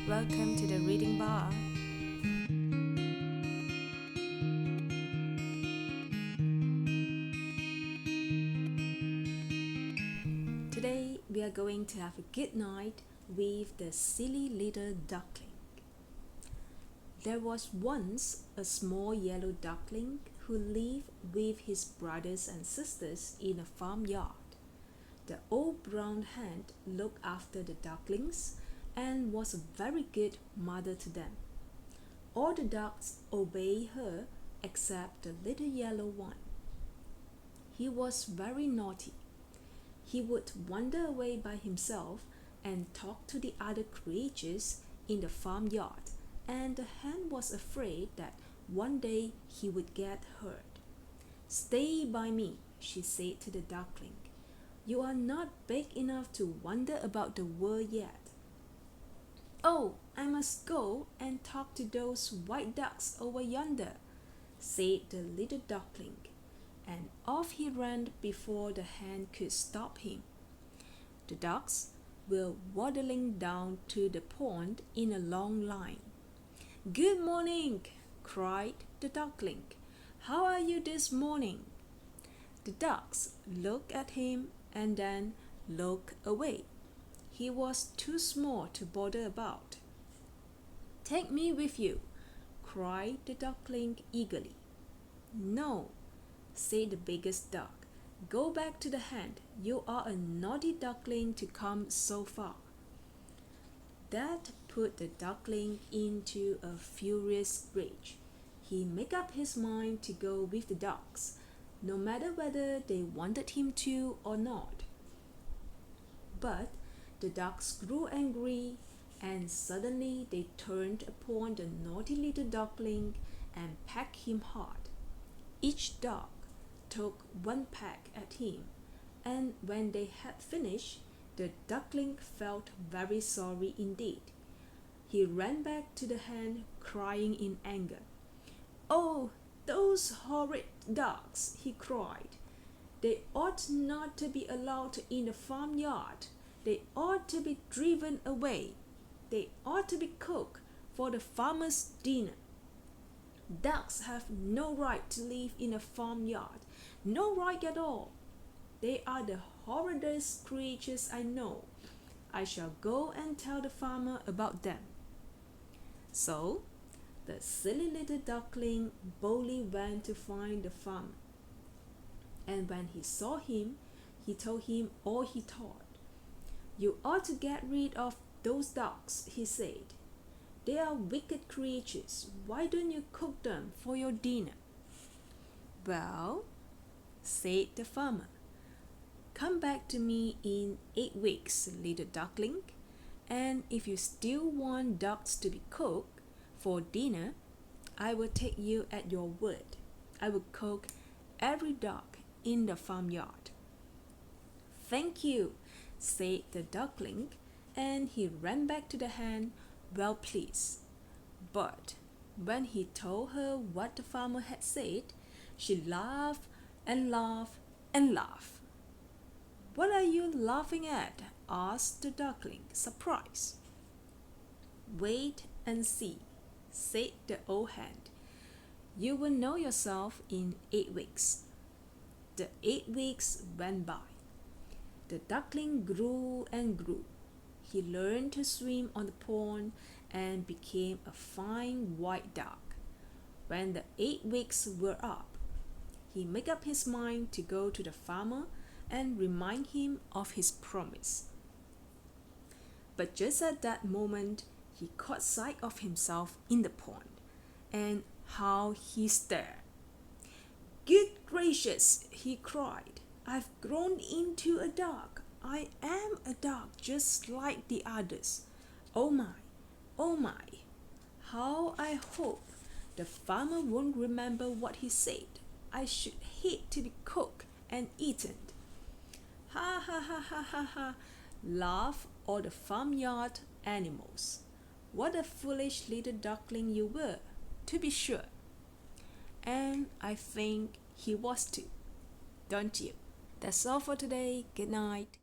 Welcome to the reading bar. Today we are going to have a good night with the silly little duckling. There was once a small yellow duckling who lived with his brothers and sisters in a farmyard. The old brown hen looked after the ducklings and was a very good mother to them. All the ducks obeyed her except the little yellow one. He was very naughty. He would wander away by himself and talk to the other creatures in the farmyard, and the hen was afraid that one day he would get hurt. "Stay by me," she said to the duckling. "You are not big enough to wander about the world yet." "Oh, I must go and talk to those white ducks over yonder," said the little duckling, and off he ran before the hen could stop him. The ducks were waddling down to the pond in a long line. "Good morning," cried the duckling. "How are you this morning?" The ducks looked at him and then looked away. He was too small to bother about. "Take me with you," cried the duckling eagerly. "No," said the biggest duck. "Go back to the hen. You are a naughty duckling to come so far." That put the duckling into a furious rage. He made up his mind to go with the ducks, no matter whether they wanted him to or not. But the ducks grew angry, and suddenly they turned upon the naughty little duckling and pecked him hard. Each duck took one peck at him, and when they had finished, the duckling felt very sorry indeed. He ran back to the hen, crying in anger. "Oh, those horrid ducks!" he cried. "They ought not to be allowed in the farmyard. They ought to be driven away. They ought to be cooked for the farmer's dinner. Ducks have no right to live in a farmyard, no right at all. They are the horridest creatures I know. I shall go and tell the farmer about them." So the silly little duckling boldly went to find the farmer. And when he saw him, he told him all he thought. "You ought to get rid of those ducks," he said. "They are wicked creatures. Why don't you cook them for your dinner?" "Well," said the farmer, "come back to me in 8 weeks, little duckling, and if you still want ducks to be cooked for dinner, I will take you at your word. I will cook every duck in the farmyard." "Thank you," said the duckling, and he ran back to the hen, well pleased. But when he told her what the farmer had said, she laughed and laughed and laughed. "What are you laughing at?" asked the duckling, surprised. "Wait and see," said the old hen. "You will know yourself in 8 weeks." The 8 weeks went by. The duckling grew and grew. He learned to swim on the pond and became a fine white duck. When the 8 weeks were up, he made up his mind to go to the farmer and remind him of his promise. But just at that moment, he caught sight of himself in the pond, and how he stared. "Good gracious!" he cried. "I've grown into a duck. I am a duck just like the others. Oh my, oh my! How I hope the farmer won't remember what he said. I should hate to be cooked and eaten." "Ha ha ha ha ha ha!" laughed all the farmyard animals. "What a foolish little duckling you were, to be sure." And I think he was too, don't you? That's all for today. Good night.